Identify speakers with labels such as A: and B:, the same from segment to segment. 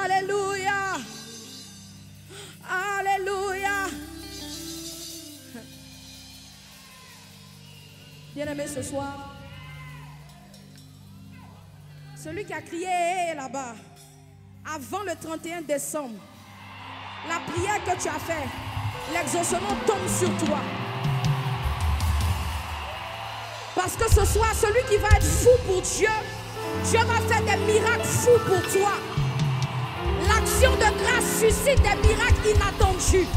A: Alléluia. Alléluia. Bien-aimé, ce soir, celui qui a crié là-bas, avant le 31 décembre, la prière que tu as faite, l'exaucement tombe sur toi. Parce que ce soir, celui qui va être fou pour Dieu, Dieu va faire des miracles fous pour toi. L'action de grâce suscite des miracles inattendus.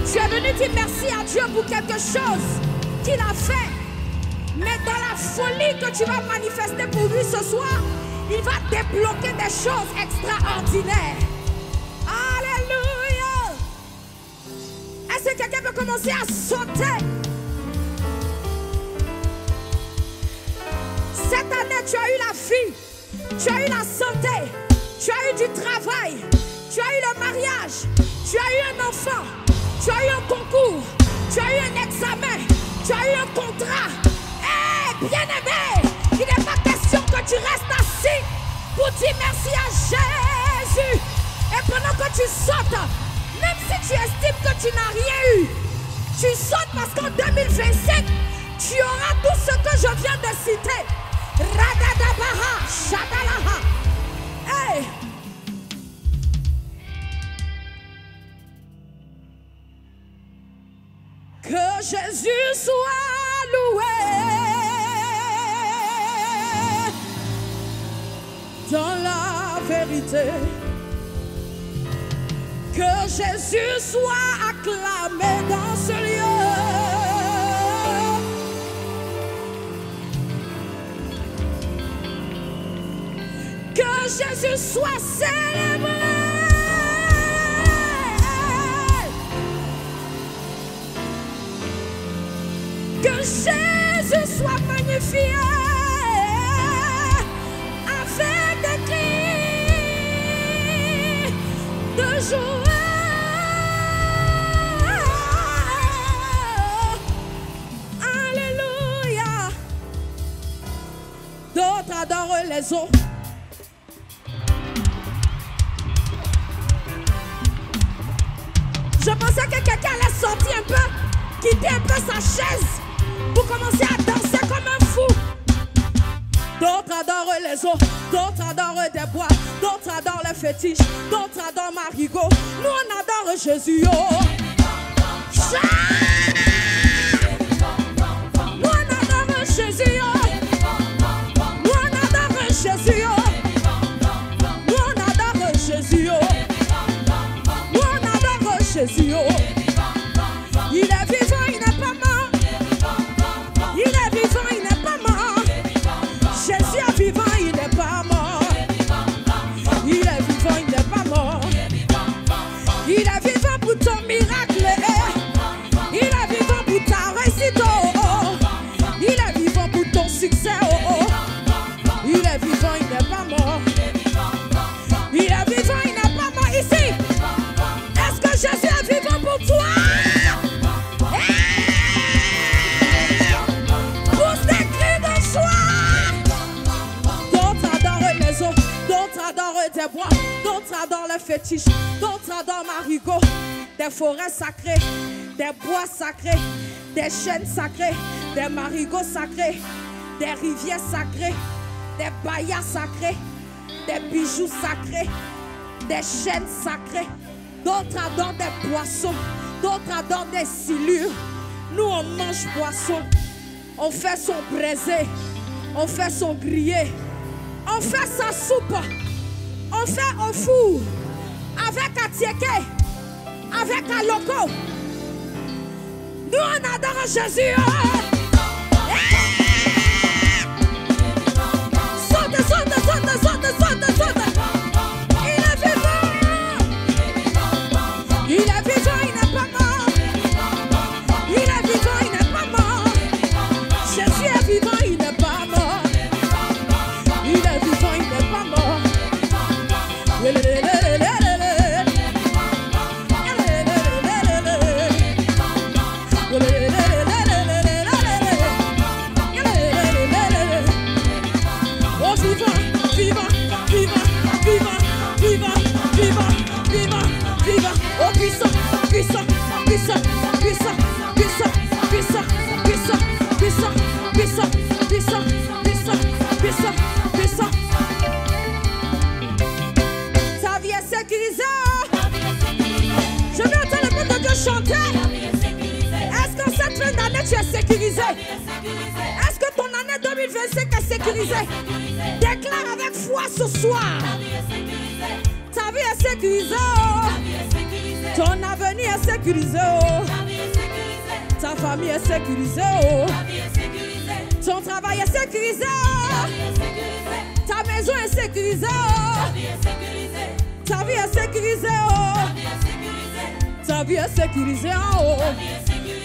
A: Tu es venu dire merci à Dieu pour quelque chose qu'il a fait. Mais dans la folie que tu vas manifester pour lui ce soir, il va débloquer des choses extraordinaires. Alléluia. Est-ce que quelqu'un peut commencer à sauter? Cette année, tu as eu la vie, tu as eu la santé, tu as eu du travail, tu as eu le mariage, tu as eu un enfant, tu as eu un concours, tu as eu un examen, tu as eu un contrat. Hé, bien-aimé, il n'est pas question que tu restes assis pour dire merci à Jésus. Et pendant que tu sautes, même si tu estimes que tu n'as rien eu, tu sautes parce qu'en 2025, tu auras tout ce que je viens de citer. Radadabaha, Shadalaha. Hey! Que Jésus soit loué dans la vérité. Que Jésus soit acclamé dans ce lieu. Que Jésus soit célébré. Que Jésus soit magnifié avec des cris de joie. Alléluia. D'autres adorent les autres. Je pensais que quelqu'un allait sortir un peu, quitter un peu sa chaise pour commencer à danser comme un fou. D'autres adorent les autres, d'autres adorent des bois, d'autres adorent les fétiches, d'autres adorent Marigot. Nous on adore Jésus. Oh. Nous on adore Jésus. Oh. Nous on adore Jésus. Oh. Nous on adore Jésus. Oh. Jésus, oh. Il est vivant, il n'est pas mort. Il est vivant, il n'est pas mort. Jésus est vivant, il n'est pas mort. Il est vivant, il n'est pas mort. Il est vivant pour ton miracle. Il est vivant pour ta réussite. Oh, oh. Il est vivant pour ton succès. Oh, oh. Il est vivant, il n'est pas mort. Il est vivant, il n'est pas mort ici. Jésus est vivant pour toi. Pousse des cris de joie. D'autres adorent les eaux, d'autres adorent des bois, d'autres adorent les fétiches, d'autres adorent Marigot. Des forêts sacrées, des bois sacrés, des chênes sacrés, des marigots sacrés, des rivières sacrées, des bayas sacrés, des bijoux sacrés, des chênes sacrés. D'autres adorent des poissons, d'autres adorent des silures. Nous, on mange poisson, on fait son braisé, on fait son grillé, on fait sa soupe, on fait au four, avec atiéké, avec un loco. Nous, on adore Jésus. Oh. Saute, saute, saute, saute, saute, saute. Il est vivant, il n'est pas mort. Il est vivant, il n'est pas mort. Jésus est vivant, il n'est pas mort. Il est vivant, il n'est pas mort. sécurisée. Est-ce que ton année 2025 est sécurisée? Déclare avec foi ce soir. Ta vie est sécurisée. Ton avenir est sécurisé. Ta famille est sécurisée. Ton travail est sécurisé. Ta maison est sécurisée. Ta vie est sécurisée. Ta vie est sécurisée en haut.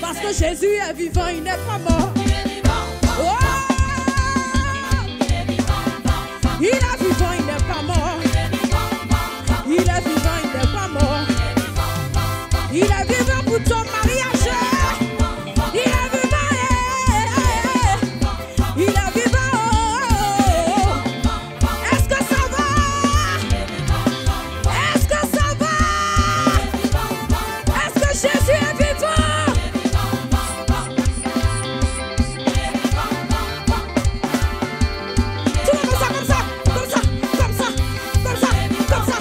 A: Parce que Jésus est vivant, il n'est pas mort. Oh! Il est vivant, il n'est pas mort. Il est vivant, il n'est pas mort. Il est vivant pour ton mariage. Il est vivant. Il est vivant. Est-ce que ça va? Est-ce que ça va? Est-ce que Jésus est vivant? Tout le monde comme ça, comme ça, comme ça, comme ça, comme ça,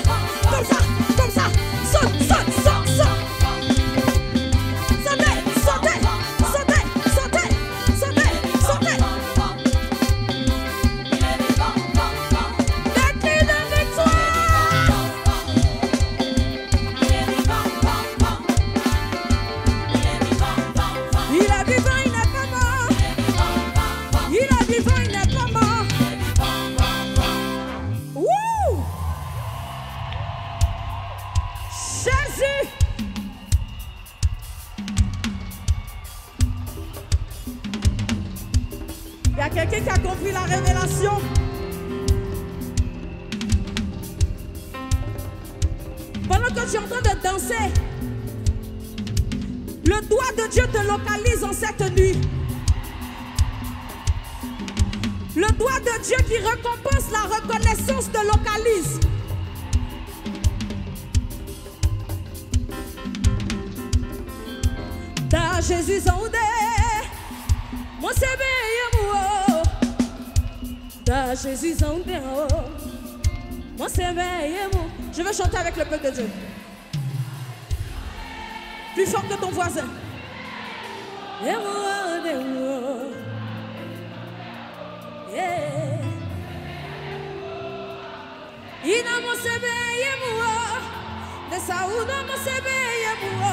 A: comme ça, comme ça. Saute, saute, saute, saute. Sautez, sautez, sautez, sautez, sautez, sautez. Les cris de victoire. Il est vivant, il n'est pas mort. Il est vivant, il n'est pas mort. Wouh! Jésus! Il y a quelqu'un qui a compris la révélation. Pendant que tu es en train de danser, le doigt de Dieu te localise en cette nuit. Le doigt de Dieu qui récompense la reconnaissance te localise. Da Jésus zonde, mon sebe yemo. Da Jésus zonde, mon sebe yemo. Je veux chanter avec le peuple de Dieu. Plus fort que ton voisin. Ina mo sebe yemo. De Saúde mo sebe yemo.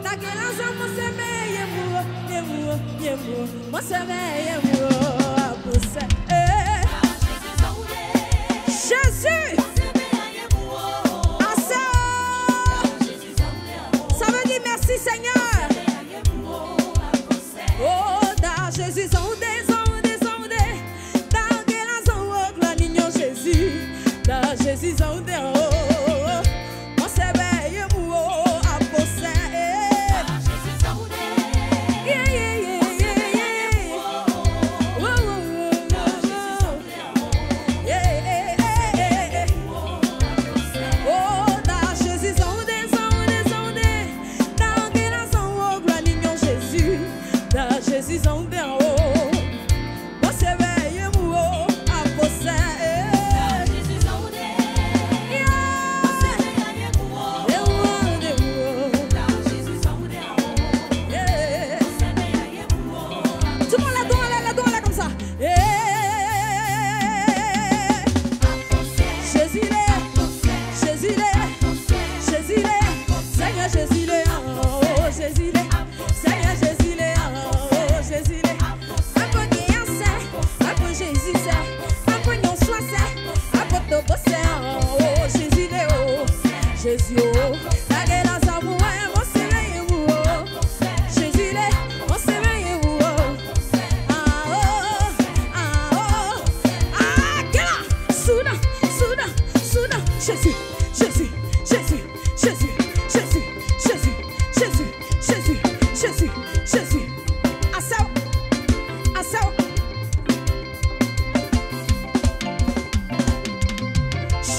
A: Naquelanza mo sebe yemo. Yemo. Mo sebe yemo. Você. Jésus. Ça veut dire merci Seigneur. Oh, da Jésus, zonde, zonde, zonde. Da quela zonde, gloire nignon Jésus. Da Jésus, zonde, oh. Mon sebe mou, a possé. Da Jésus, zonde. Yeah, yeah, yeah, yeah, yeah. Oh, oh, oh, oh. Yeah, yeah, yeah, yeah. Oh, da Jésus, zonde, zonde, zonde. Da quela zonde, gloire nignon Jésus. Da Jésus, zonde, oh. Mon sebe mou, a possé. Tout le monde la doigt là comme ça. Jésus l'est, Jésus l'est, Jésus l'est, Seigneur Jésus l'est, oh Jésus l'est, Seigneur Jésus l'est, oh Jésus l'est. Un peu guéant c'est, un peu Jésus c'est, un peu non soit c'est, un peu de bosser, oh Jésus l'est, oh Jésus oh. La gueule à sa voix, mon Seigneur oh. Jésus l'est, mon Seigneur oh. Ah oh, ah oh, ah quelle soudain, soudain, soudain. Jésus, Jésus, Jésus, Jésus, Jésus, Jésus, Jésus, Jésus, Jésus, Jésus. Assao, assao.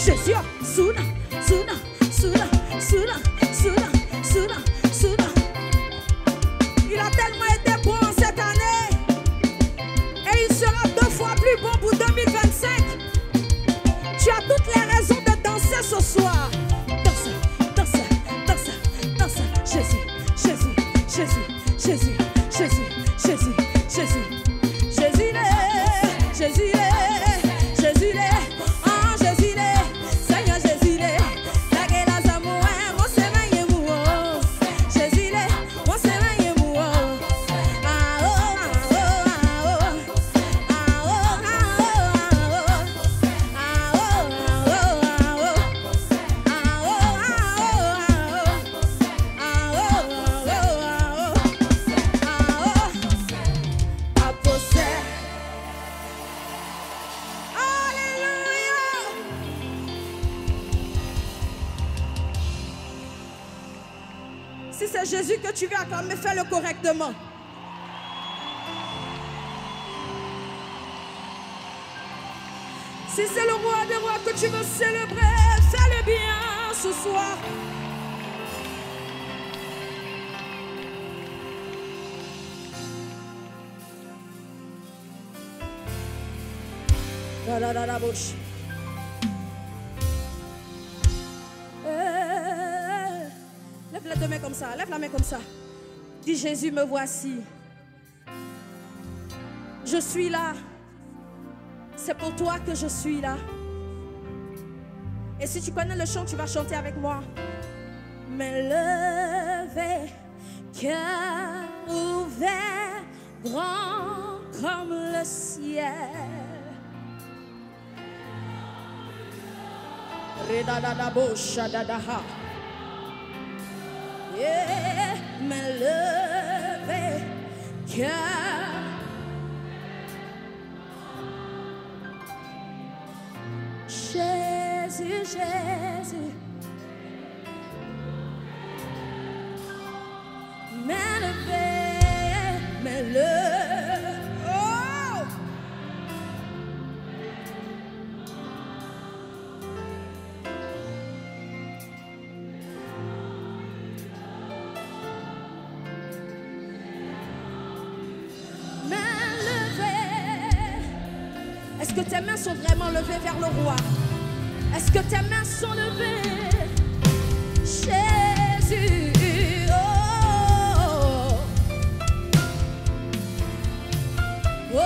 A: Jésus, soudain, soudain, soudain, soudain, soudain, soudain, soudain. Il a tellement été bon cette année. Et il sera 2 fois plus bon pour 2025. Tu as toutes les raisons de danser ce soir. Danse, danse, danse, danse. Jésus, Jésus, Jésus, Jésus, Jésus, Jésus. Si c'est Jésus que tu veux acclamer, fais-le correctement. Si c'est le roi des rois que tu veux célébrer, fais-le bien ce soir. La bouche. Lève les deux mains comme ça, lève la main comme ça. Dis Jésus, me voici. Je suis là. C'est pour toi que je suis là. Et si tu connais le chant, tu vas chanter avec moi. Mais levé, cœur ouvert, grand comme le ciel. Yeah, mais levé, cœur. Jésus, Jésus, mais le oh! Est-ce que tes mains sont vraiment levées vers le roi? Est-ce que tes mains sont levées? Jésus, oh, oh, oh,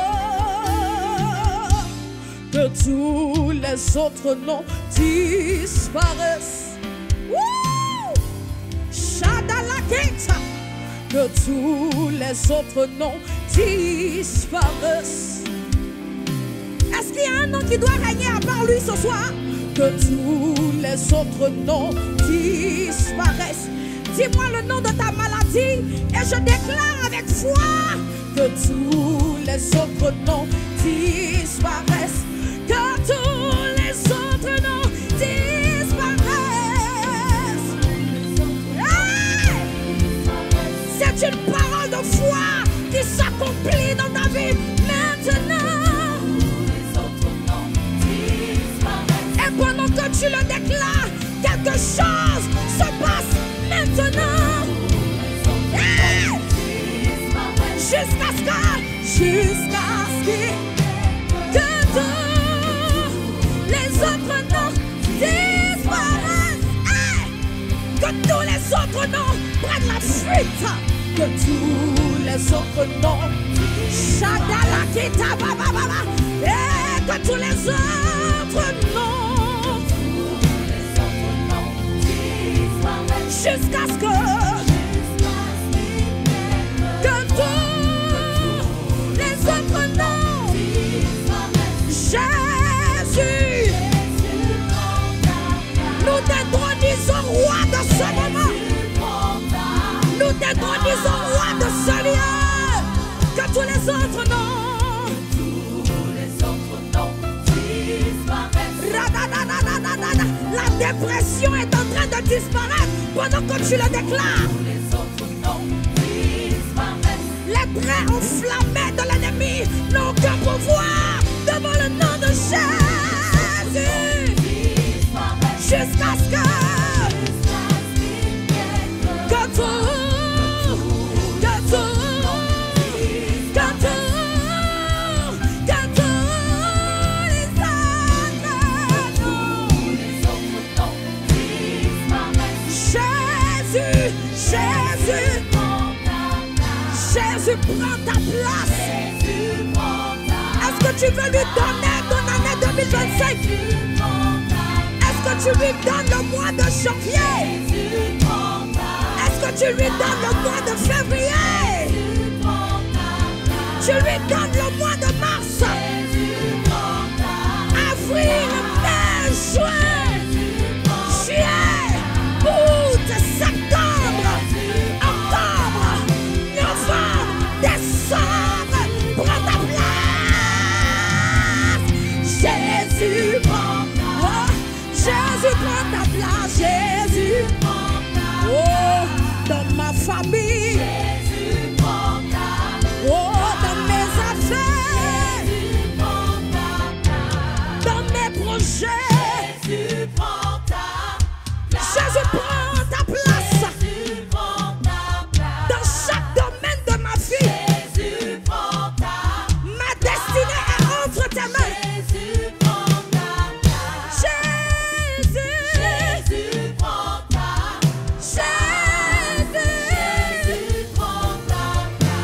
A: que tous les autres noms disparaissent. Shadalaketa, que tous les autres noms disparaissent. Est-ce qu'il y a un nom qui doit régner à part lui ce soir? Que tous les autres noms disparaissent. Dis-moi le nom de ta maladie et je déclare avec foi que tous les autres noms disparaissent. Que tous les autres noms disparaissent. Hey! C'est une parole de foi qui s'accomplit dans ta vie maintenant. Pendant que tu le déclares, quelque chose se passe maintenant. Hey! Jusqu'à ce que tous les autres noms disparaissent. Hey! Que tous les autres noms prennent la fuite. Que tous les autres noms, Shadalakita, et que tous les autres noms, jusqu'à ce que tous les autres noms, Jésus, nous t'intronisons roi de ce moment, nous t'intronisons roi de ce lieu, que tous les autres noms, la dépression est en train de disparaître pendant que tu le déclares. Les traits enflammés de l'ennemi n'ont aucun pouvoir devant le nom de Jésus. Jusqu'à ce que Jésus prend ta place. Est-ce que tu veux lui donner ton année 2025? Est-ce que tu lui donnes le mois de janvier? Est-ce que tu lui donnes le mois de février? Tu lui donnes le mois de mars, avril, mai, juin, juillet, août, septembre, octobre, novembre, décembre. Prends ta place. Jésus prend ta place. Jésus prend ta place. Jésus. Oh, Dans ma famille. Jésus prend ta place. Oh, dans mes affaires. Jésus prend ta place. Dans mes projets. Jésus prend ta place. Jésus prend ta place. Jésus prend ta place. Dans chaque domaine de ma vie. Jésus prend ta place. Ma destinée est entre tes mains. Jésus prend ta place. Jésus prend ta place. Jésus prend ta place.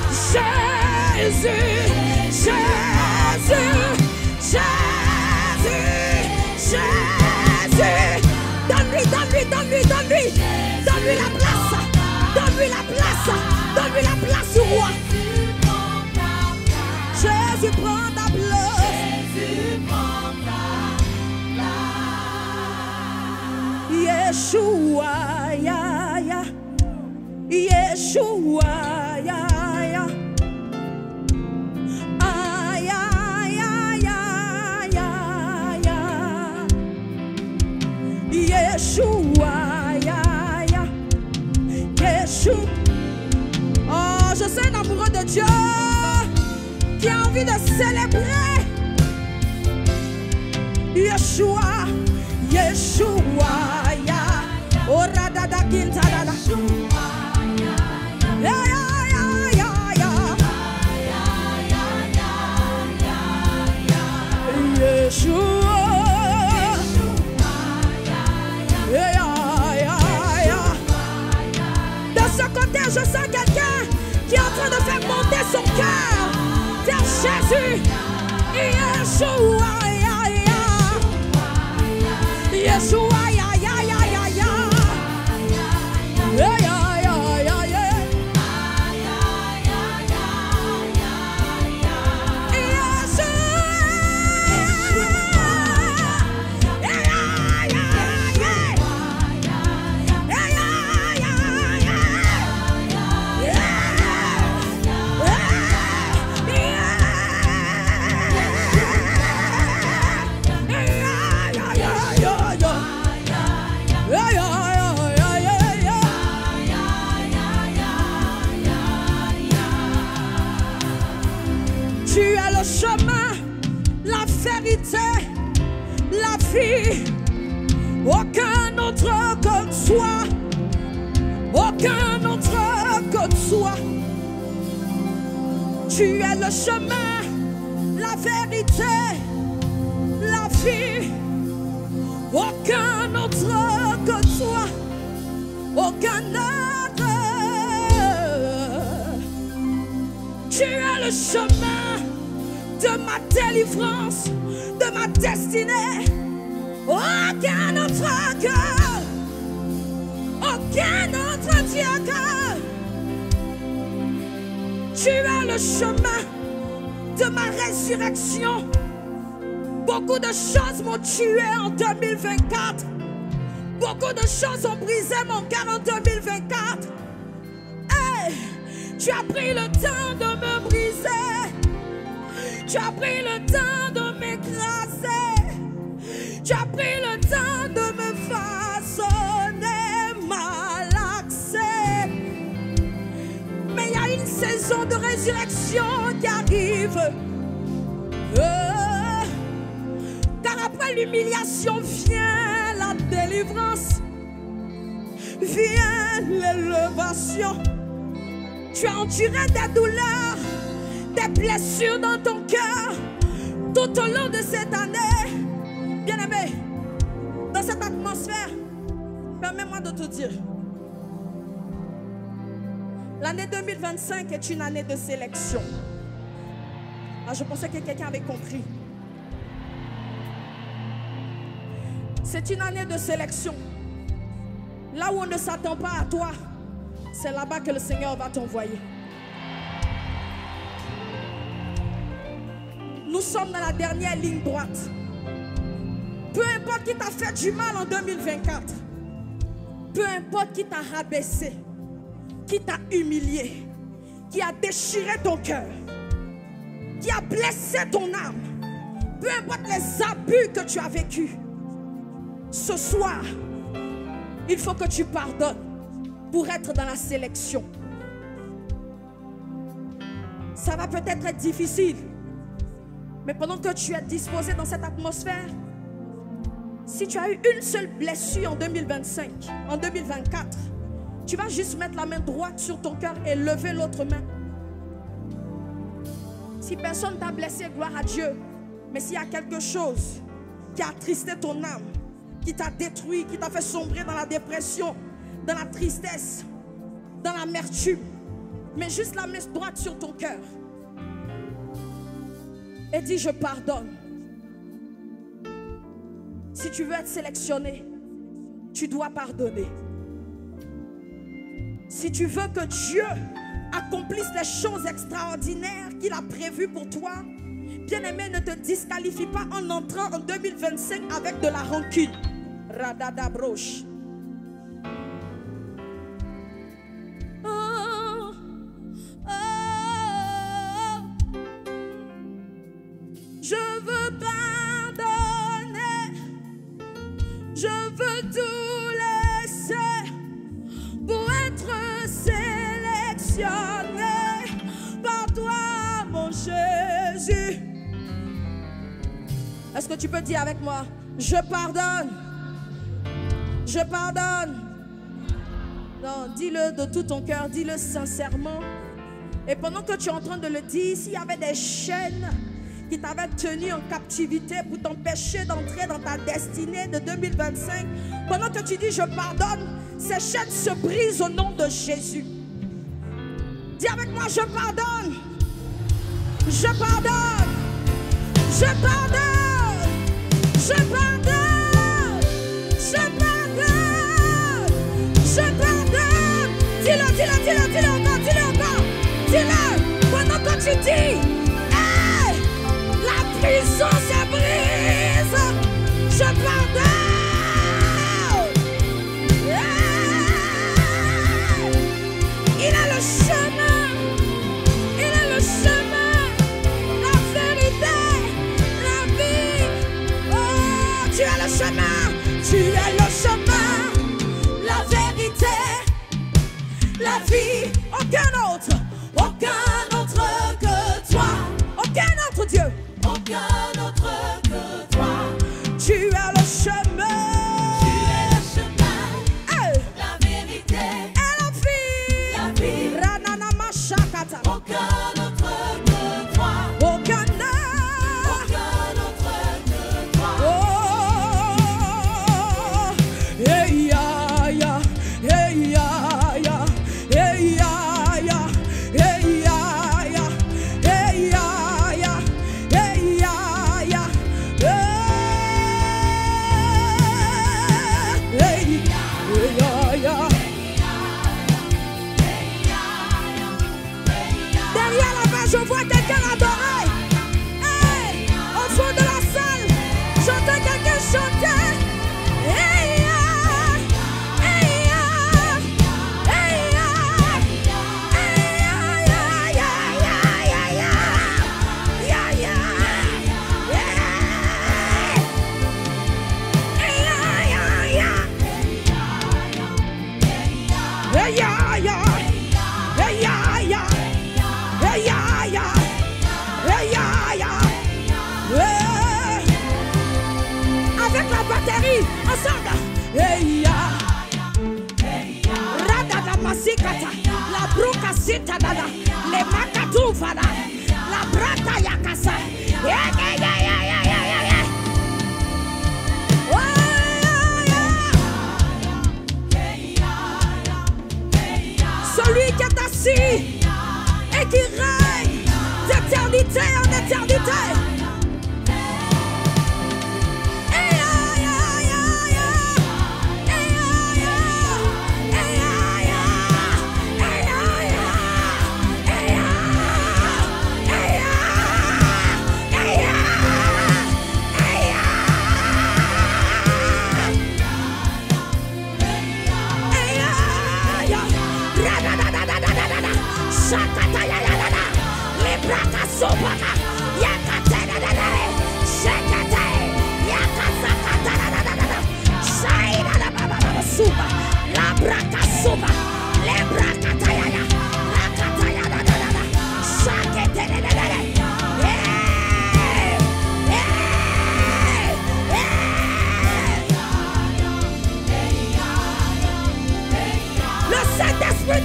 A: Donne-lui la place. Donne-lui la place. Donne-lui la place au roi. Jésus prend ta place. Jésus prend ta place. Yeshua, ya, ya. Yeshua, ya, ya. Ah, ya, ya, ya, ya, ya. Yeshua, ya, ya. Yeshua. Oh, je suis un amoureux de Dieu qui a envie de célébrer. Yeshua, Yeshua, ya. Oh, radada kintada. Ya, ya, ya, ya, ya. Yeshua. Ya, ya, ya, ya. De ce côté, je sens quelqu'un qui est en train de faire monter son cœur vers Jésus. Yeshua, ya, ya. Yeshua, ya, ya, ya, ya, ya. Ya, ya, ya, ya, ya. Tu es le chemin, la vérité, la vie. Aucun autre que toi. Aucun autre que toi. Tu es le chemin, la vérité, la vie. Aucun autre que toi. Aucun autre. Tu es le chemin de ma délivrance, de ma destinée. Aucun autre que, aucun autre Dieu que. Tu es le chemin de ma résurrection. Beaucoup de choses m'ont tué en 2024. Beaucoup de choses ont brisé mon cœur en 2024. Hey, tu as pris le temps de me briser. Tu as pris le temps de m'écraser. Tu as pris le temps de me façonner, malaxer. Mais il y a une saison de résurrection qui arrive. Car après l'humiliation vient la délivrance, vient l'élévation. Tu as enduré des douleurs, des blessures dans ton cœur tout au long de cette année. Bien-aimé, dans cette atmosphère, permets-moi de te dire, l'année 2025 est une année de sélection. Ah, je pensais que quelqu'un avait compris. C'est une année de sélection. Là où on ne s'attend pas à toi, c'est là-bas que le Seigneur va t'envoyer. Nous sommes dans la dernière ligne droite. Peu importe qui t'a fait du mal en 2024, peu importe qui t'a rabaissé, qui t'a humilié, qui a déchiré ton cœur, qui a blessé ton âme, peu importe les abus que tu as vécus, ce soir, il faut que tu pardonnes. pour être dans la sélection. Ça va peut-être être difficile, mais pendant que tu es disposé dans cette atmosphère, si tu as eu une seule blessure en 2025, en 2024, tu vas juste mettre la main droite sur ton cœur et lever l'autre main. Si personne t'a blessé, gloire à Dieu. Mais s'il y a quelque chose qui a attristé ton âme, qui t'a détruit, qui t'a fait sombrer dans la dépression, dans la tristesse, dans l'amertume, mets juste la main droite sur ton cœur et dis: je pardonne. Si tu veux être sélectionné, tu dois pardonner. Si tu veux que Dieu accomplisse les choses extraordinaires qu'il a prévues pour toi, bien-aimé, ne te disqualifie pas en entrant en 2025 avec de la rancune. Radada broche. Je veux pardonner. Je veux tout laisser pour être sélectionné par toi, mon Jésus. Est-ce que tu peux dire avec moi: je pardonne? Je pardonne. Non, dis-le de tout ton cœur, dis-le sincèrement. Et pendant que tu es en train de le dire, s'il y avait des chaînes qui t'avaient tenu en captivité pour t'empêcher d'entrer dans ta destinée de 2025, pendant que tu dis: je pardonne, ces chaînes se brisent au nom de Jésus. Dis avec moi: je pardonne. Je pardonne. Je pardonne. Je pardonne. Je pardonne. Je pardonne. Dis-le, dis-le, dis-le, dis-le encore, dis-le encore. Dis-le pendant que tu dis: hey, la prison se brise. Je pardonne. Il est le chemin, il est le chemin, la vérité, la vie. Oh, tu es le chemin, tu es le chemin, la vérité, la vie. Aucun autre que toi, aucun autre Dieu, aucun autre que toi. Tu es le chemin. Aucun autre que toi. Aucun autre que toi. Oh, hey ya ya, hey ya ya, hey ya ya, hey ya ya, hey ya ya, hey ya ya, hey ya ya. Je vois quelqu'un adorer. Hey, au fond de la salle, j'entends quelqu'un chanter. Hey, hey, hey, avec la batterie, ensemble. Hey ya, radada masikata, la bruca sita dada, le makatu fada, la brata yakasa. Celui qui est assis et qui règne d'éternité en éternité.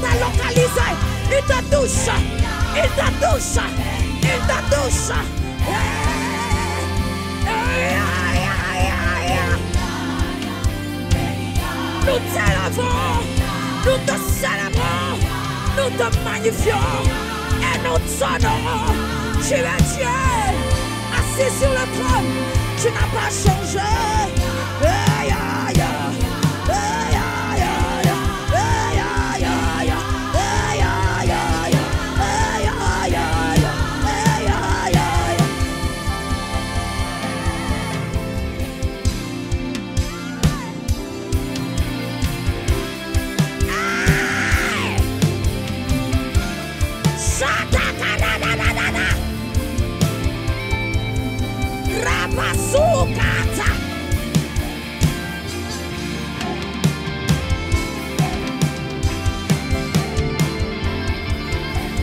A: t'a localisé. Il te touche. Il te touche. Il te touche. Nous t'élevons. Nous te célébrons. Nous te magnifions. Et nous t'honorons. Tu es Dieu. Assis sur le trône. Tu n'as pas changé.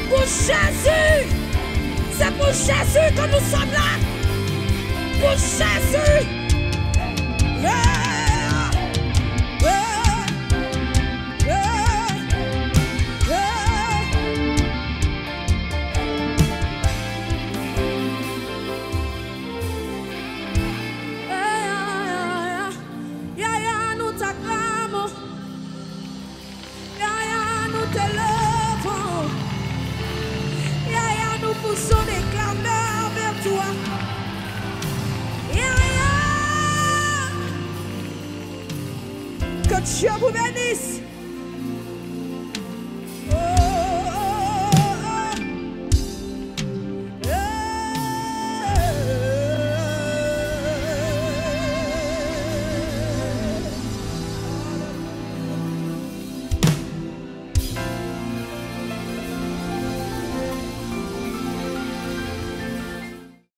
A: Pour Jésus, c'est pour Jésus que nous sommes là. Pour Jésus. Poussons des clameurs vers toi. Que Dieu vous bénisse.